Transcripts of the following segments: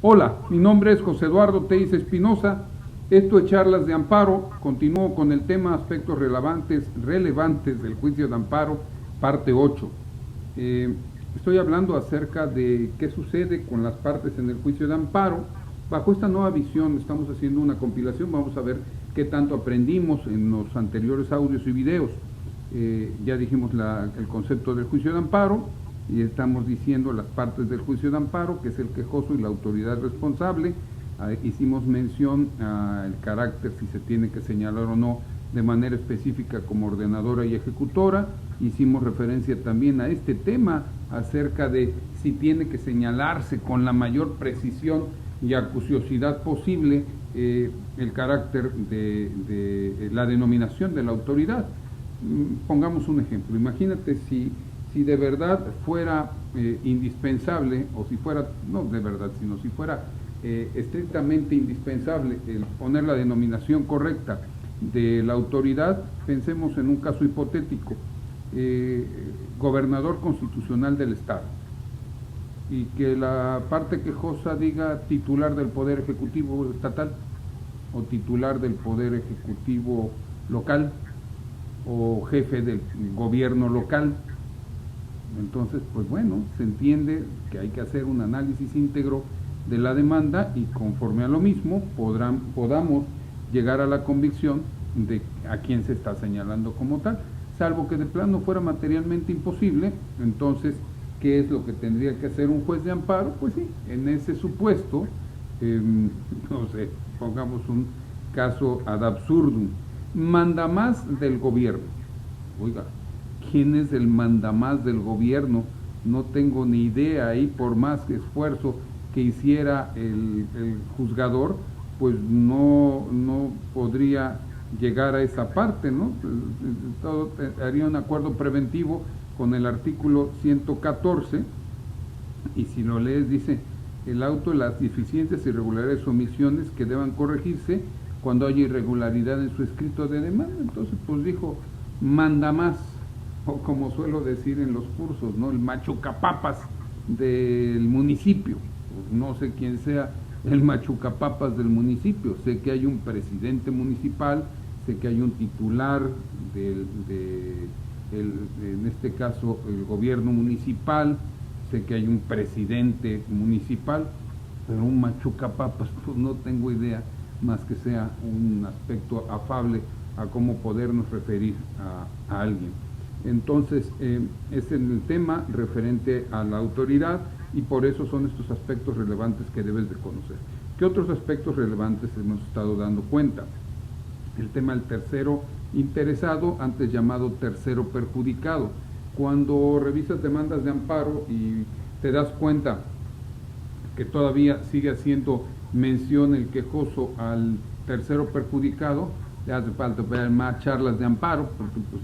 Hola, mi nombre es José Eduardo Teiz Espinosa. Esto es Charlas de Amparo. Continúo con el tema aspectos relevantes del juicio de amparo, parte 8. Estoy hablando acerca de qué sucede con las partes en el juicio de amparo. Bajo esta nueva visión estamos haciendo una compilación. Vamos a ver qué tanto aprendimos en los anteriores audios y videos. Ya dijimos el concepto del juicio de amparo y estamos diciendo las partes del juicio de amparo, que es el quejoso y la autoridad responsable. Hicimos mención al carácter, si se tiene que señalar o no de manera específica como ordenadora y ejecutora. Hicimos referencia también a este tema acerca de si tiene que señalarse con la mayor precisión y acuciosidad posible el carácter de la denominación de la autoridad. Pongamos un ejemplo. Imagínate si de verdad fuera indispensable, o si fuera, no de verdad, sino si fuera estrictamente indispensable el poner la denominación correcta de la autoridad. Pensemos en un caso hipotético, gobernador constitucional del Estado, y que la parte quejosa diga titular del Poder Ejecutivo Estatal, o titular del Poder Ejecutivo Local, o jefe del gobierno local. Entonces, pues bueno, se entiende que hay que hacer un análisis íntegro de la demanda y conforme a lo mismo podamos llegar a la convicción de a quién se está señalando como tal, salvo que de plano fuera materialmente imposible. Entonces, ¿qué es lo que tendría que hacer un juez de amparo? Pues sí, en ese supuesto, no sé, pongamos un caso ad absurdum, mandamás del gobierno. Oiga, ¿quién es el mandamás del gobierno? No tengo ni idea. Ahí, por más esfuerzo que hiciera el juzgador, pues no podría llegar a esa parte, ¿no? Todo haría un acuerdo preventivo con el artículo 114, y si lo lees dice: el auto de las deficiencias, irregularidades o omisiones que deban corregirse cuando haya irregularidad en su escrito de demanda. Entonces, pues dijo mandamás, o como suelo decir en los cursos, ¿no?, el machucapapas del municipio. Pues no sé quién sea el machucapapas del municipio. Sé que hay un presidente municipal, sé que hay un titular en este caso el gobierno municipal, sé que hay un presidente municipal, pero un machucapapas, pues no tengo idea, más que sea un aspecto afable a cómo podernos referir a alguien. Entonces, es en el tema referente a la autoridad, y por eso son estos aspectos relevantes que debes de conocer. ¿Qué otros aspectos relevantes hemos estado dando cuenta? El tema del tercero interesado, antes llamado tercero perjudicado. Cuando revisas demandas de amparo y te das cuenta que todavía sigue haciendo mención el quejoso al tercero perjudicado, le hace falta ver más charlas de amparo, porque pues,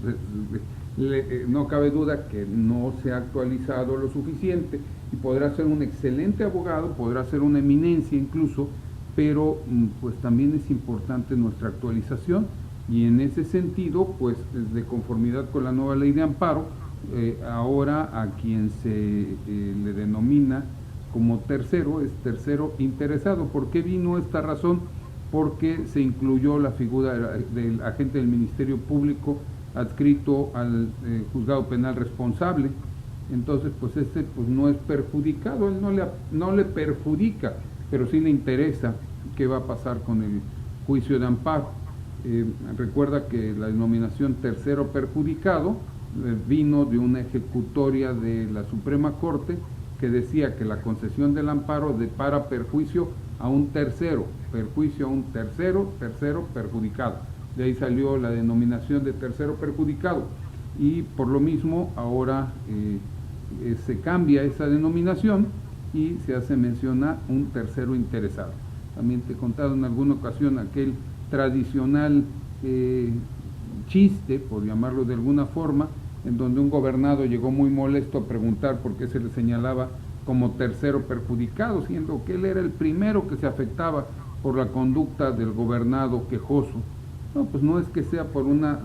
no cabe duda que no se ha actualizado lo suficiente, y podrá ser un excelente abogado, podrá ser una eminencia incluso, pero pues también es importante nuestra actualización, y en ese sentido, pues de conformidad con la nueva ley de amparo, ahora a quien se le denomina como tercero es tercero interesado. ¿Por qué vino esta razón? Porque se incluyó la figura del agente del Ministerio Público adscrito al juzgado penal responsable. Entonces, pues pues no es perjudicado, él no le perjudica, pero sí le interesa qué va a pasar con el juicio de amparo. Recuerda que la denominación tercero perjudicado vino de una ejecutoria de la Suprema Corte que decía que la concesión del amparo depara perjuicio a un tercero, perjuicio a un tercero perjudicado. De ahí salió la denominación de tercero perjudicado, y por lo mismo ahora se cambia esa denominación y se hace mención a un tercero interesado. También te he contado en alguna ocasión aquel tradicional chiste, por llamarlo de alguna forma, en donde un gobernado llegó muy molesto a preguntar por qué se le señalaba como tercero perjudicado, siendo que él era el primero que se afectaba por la conducta del gobernado quejoso. No, pues no es que sea por una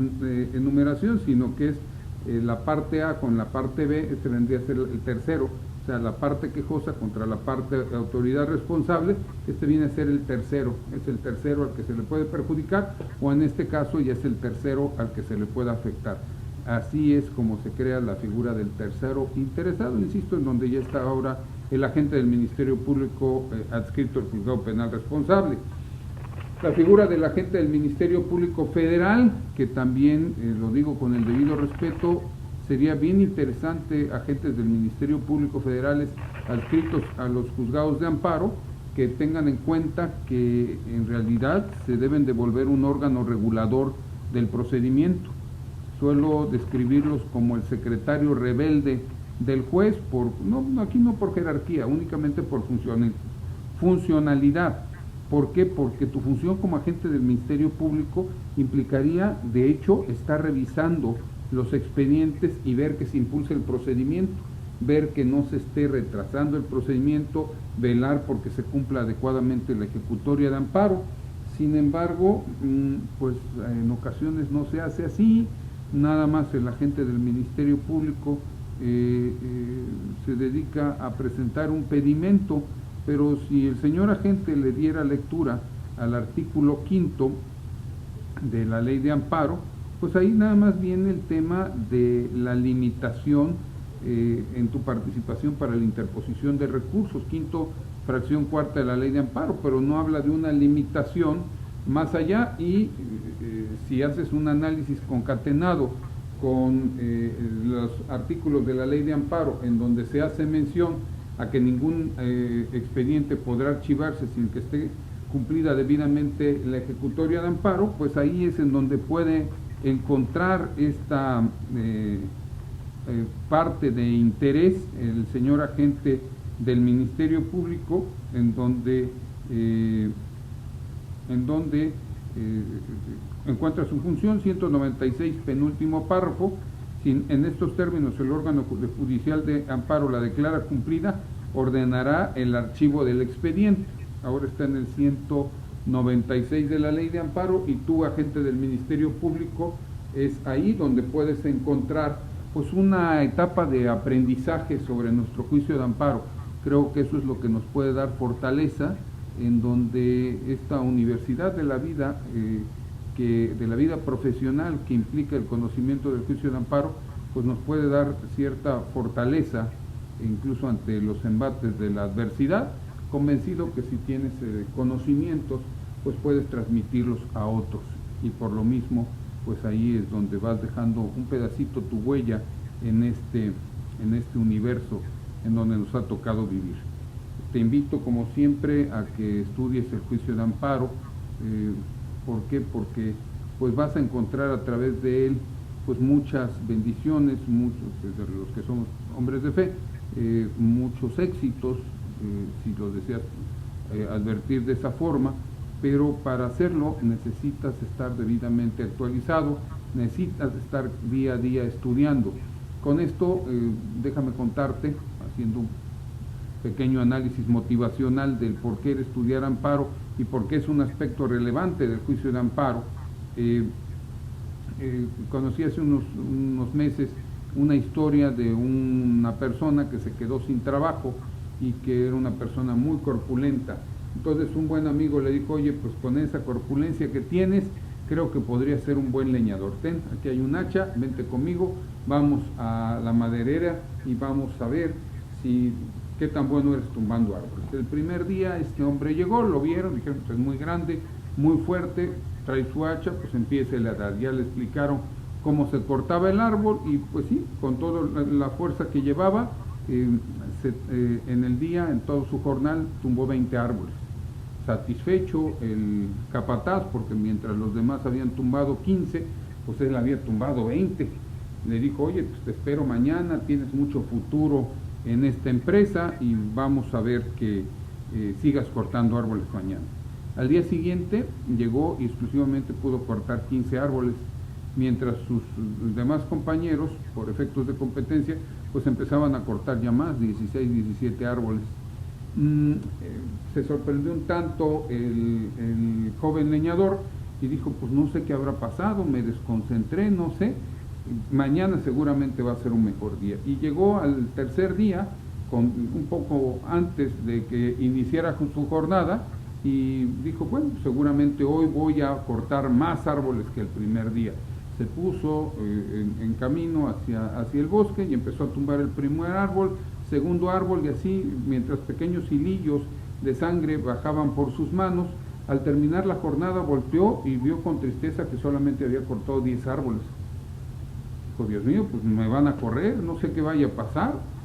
enumeración, sino que es la parte A con la parte B, este vendría a ser el tercero, o sea, la parte quejosa contra la parte de autoridad responsable. Este viene a ser el tercero, es el tercero al que se le puede perjudicar, o en este caso ya es el tercero al que se le puede afectar. Así es como se crea la figura del tercero interesado, insisto, en donde ya está ahora el agente del Ministerio Público adscrito al juzgado penal responsable. La figura del agente del Ministerio Público Federal, que también, lo digo con el debido respeto, sería bien interesante agentes del Ministerio Público Federales adscritos a los juzgados de amparo, que tengan en cuenta que en realidad se deben de volver un órgano regulador del procedimiento. Suelo describirlos como el secretario rebelde del juez, aquí no por jerarquía, únicamente por funcionalidad. ¿Por qué? Porque tu función como agente del Ministerio Público implicaría, de hecho, estar revisando los expedientes y ver que se impulse el procedimiento, ver que no se esté retrasando el procedimiento, velar porque se cumpla adecuadamente la ejecutoria de amparo. Sin embargo, pues en ocasiones no se hace así, nada más el agente del Ministerio Público se dedica a presentar un pedimento, pero si el señor agente le diera lectura al artículo 5 de la ley de amparo, pues ahí nada más viene el tema de la limitación en tu participación para la interposición de recursos, 5ª fracción 4ª de la ley de amparo, pero no habla de una limitación más allá. Y si haces un análisis concatenado con los artículos de la ley de amparo, en donde se hace mención a que ningún expediente podrá archivarse sin que esté cumplida debidamente la ejecutoria de amparo, pues ahí es en donde puede encontrar esta parte de interés el señor agente del Ministerio Público, en donde encuentra su función. 196, penúltimo párrafo. Si en estos términos el órgano judicial de amparo la declara cumplida, ordenará el archivo del expediente. Ahora está en el 196 de la ley de amparo, y tú, agente del Ministerio Público, es ahí donde puedes encontrar pues una etapa de aprendizaje sobre nuestro juicio de amparo. Creo que eso es lo que nos puede dar fortaleza, en donde esta universidad de la vida, de la vida profesional, que implica el conocimiento del juicio de amparo, pues nos puede dar cierta fortaleza, incluso ante los embates de la adversidad, convencido que si tienes conocimientos, pues puedes transmitirlos a otros, y por lo mismo, pues ahí es donde vas dejando un pedacito tu huella en este universo en donde nos ha tocado vivir. Te invito, como siempre, a que estudies el juicio de amparo. ¿Por qué? Porque pues vas a encontrar a través de él pues muchas bendiciones, muchos de los que somos hombres de fe, muchos éxitos, si lo deseas advertir de esa forma, pero para hacerlo necesitas estar debidamente actualizado, necesitas estar día a día estudiando. Con esto, déjame contarte, haciendo un pequeño análisis motivacional del por qué estudiar amparo y por qué es un aspecto relevante del juicio de amparo. Conocí hace unos meses una historia de una persona que se quedó sin trabajo y que era una persona muy corpulenta. Entonces un buen amigo le dijo: oye, pues con esa corpulencia que tienes, creo que podría ser un buen leñador. Ten, aquí hay un hacha, vente conmigo, vamos a la maderera y vamos a ver qué tan bueno eres tumbando árboles. El primer día este hombre llegó, lo vieron, dijeron: pues es muy grande, muy fuerte, trae su hacha, pues empiece a dar. Ya le explicaron cómo se cortaba el árbol, y pues sí, con toda la fuerza que llevaba, en el día, en todo su jornal, tumbó 20 árboles. Satisfecho el capataz, porque mientras los demás habían tumbado 15, pues él había tumbado 20. Le dijo: oye, pues te espero mañana, tienes mucho futuro en esta empresa y vamos a ver que sigas cortando árboles mañana. Al día siguiente llegó y exclusivamente pudo cortar 15 árboles, mientras sus demás compañeros, por efectos de competencia, pues empezaban a cortar ya más, 16, 17 árboles. Se sorprendió un tanto el joven leñador y dijo: pues no sé qué habrá pasado, me desconcentré, no sé, mañana seguramente va a ser un mejor día. Y llegó al tercer día un poco antes de que iniciara su jornada, y dijo, bueno, seguramente hoy voy a cortar más árboles que el primer día. Se puso en camino hacia el bosque y empezó a tumbar el primer árbol, segundo árbol, y así, mientras pequeños hilillos de sangre bajaban por sus manos. Al terminar la jornada volteó y vio con tristeza que solamente había cortado 10 árboles. Dijo, Dios mío, pues me van a correr, no sé qué vaya a pasar.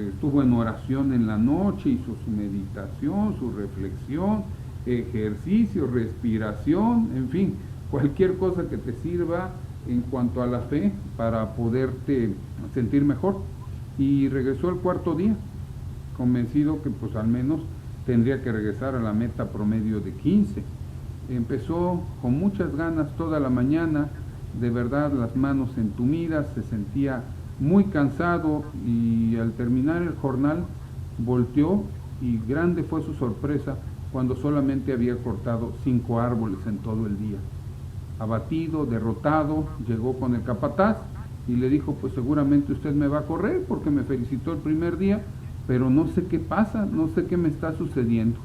Estuvo en oración en la noche, hizo su meditación, su reflexión, ejercicio, respiración, en fin, cualquier cosa que te sirva en cuanto a la fe para poderte sentir mejor. Y regresó el cuarto día, convencido que pues al menos tendría que regresar a la meta promedio de 15. Empezó con muchas ganas toda la mañana, de verdad las manos entumidas, se sentía muy cansado, y al terminar el jornal volteó y grande fue su sorpresa cuando solamente había cortado 5 árboles en todo el día. Abatido, derrotado, llegó con el capataz y le dijo, pues seguramente usted me va a correr porque me felicitó el primer día, pero no sé qué pasa, no sé qué me está sucediendo.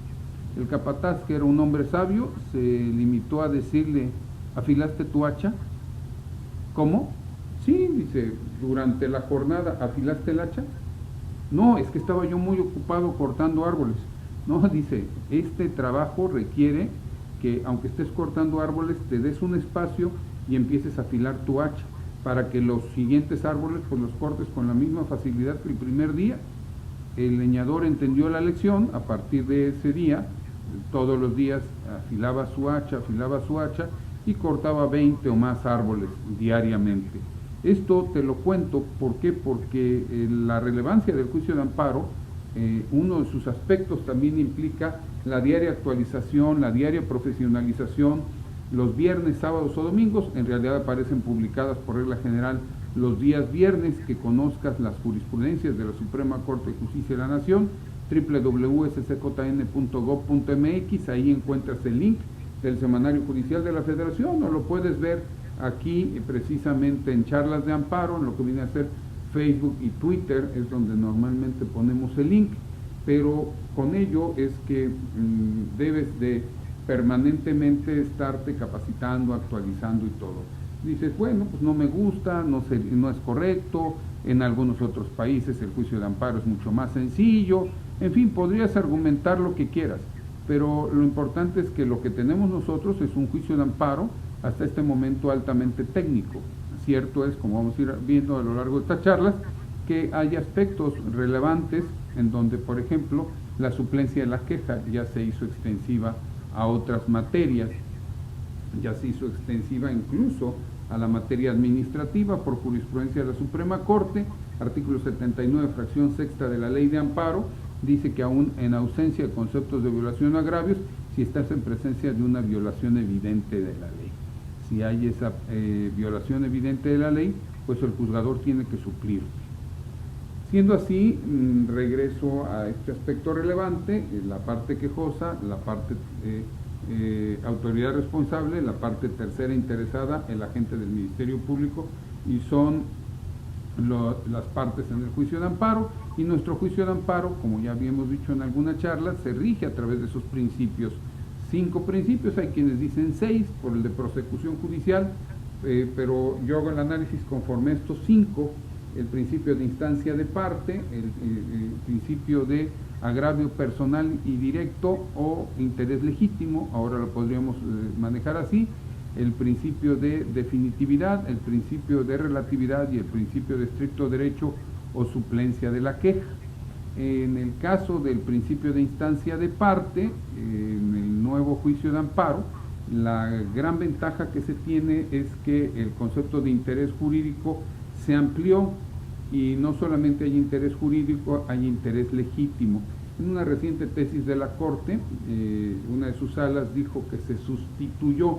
El capataz, que era un hombre sabio, se limitó a decirle, ¿afilaste tu hacha? ¿Cómo? Sí, dice, durante la jornada, ¿afilaste el hacha? No, es que estaba yo muy ocupado cortando árboles. No, dice, este trabajo requiere que, aunque estés cortando árboles, te des un espacio y empieces a afilar tu hacha, para que los siguientes árboles pues los cortes con la misma facilidad que el primer día. El leñador entendió la lección. A partir de ese día, todos los días afilaba su hacha y cortaba 20 o más árboles diariamente. Esto te lo cuento, ¿por qué? Porque la relevancia del juicio de amparo, uno de sus aspectos también implica la diaria actualización, la diaria profesionalización. Los viernes, sábados o domingos, en realidad aparecen publicadas por regla general los días viernes, que conozcas las jurisprudencias de la Suprema Corte de Justicia de la Nación, www.scjn.gov.mx, ahí encuentras el link del Semanario Judicial de la Federación, o lo puedes ver aquí precisamente en Charlas de Amparo, en lo que viene a ser Facebook y Twitter, es donde normalmente ponemos el link, pero con ello es que debes de permanentemente estarte capacitando, actualizando y todo. Dices, bueno, pues no me gusta, no es correcto, en algunos otros países el juicio de amparo es mucho más sencillo, en fin, podrías argumentar lo que quieras, pero lo importante es que lo que tenemos nosotros es un juicio de amparo hasta este momento altamente técnico. Cierto es, como vamos a ir viendo a lo largo de estas charlas, que hay aspectos relevantes en donde, por ejemplo, la suplencia de la queja ya se hizo extensiva a otras materias, ya se hizo extensiva incluso a la materia administrativa por jurisprudencia de la Suprema Corte. Artículo 79, fracción sexta de la Ley de Amparo, dice que aún en ausencia de conceptos de violación o agravios, si estás en presencia de una violación evidente de la ley. Si hay esa violación evidente de la ley, pues el juzgador tiene que suplir. Siendo así, regreso a este aspecto relevante, la parte quejosa, la parte autoridad responsable, la parte tercera interesada, el agente del Ministerio Público, y son las partes en el juicio de amparo. Y nuestro juicio de amparo, como ya habíamos dicho en alguna charla, se rige a través de esos principios. 5 principios, hay quienes dicen 6 por el de prosecución judicial, pero yo hago el análisis conforme a estos 5: el principio de instancia de parte, el principio de agravio personal y directo o interés legítimo, ahora lo podríamos manejar así, el principio de definitividad, el principio de relatividad y el principio de estricto derecho o suplencia de la queja. En el caso del principio de instancia de parte, en el nuevo juicio de amparo, la gran ventaja que se tiene es que el concepto de interés jurídico se amplió, y no solamente hay interés jurídico, hay interés legítimo. En una reciente tesis de la Corte, una de sus salas dijo que se sustituyó,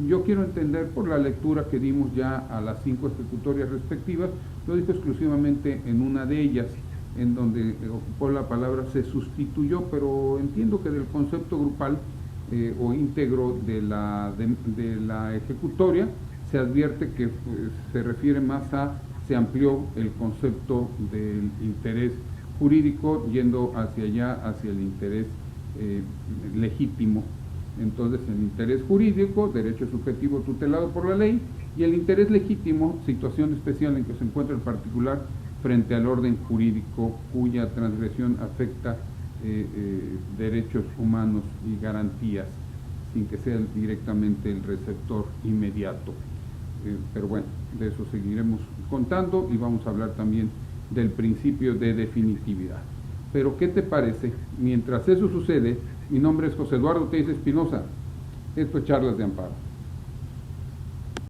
yo quiero entender por la lectura que dimos ya a las 5 ejecutorias respectivas, lo dijo exclusivamente en una de ellas, en donde ocupó la palabra se sustituyó, pero entiendo que del concepto grupal o íntegro de la ejecutoria se advierte que se refiere más a se amplió el concepto del interés jurídico yendo hacia allá, hacia el interés legítimo. Entonces, el interés jurídico, derecho subjetivo tutelado por la ley, y el interés legítimo, situación especial en que se encuentra el particular frente al orden jurídico cuya transgresión afecta derechos humanos y garantías, sin que sea directamente el receptor inmediato. Pero bueno, de eso seguiremos contando y vamos a hablar también del principio de definitividad. Pero ¿qué te parece? Mientras eso sucede, mi nombre es José Eduardo Teiza Espinosa. Esto es Charlas de Amparo.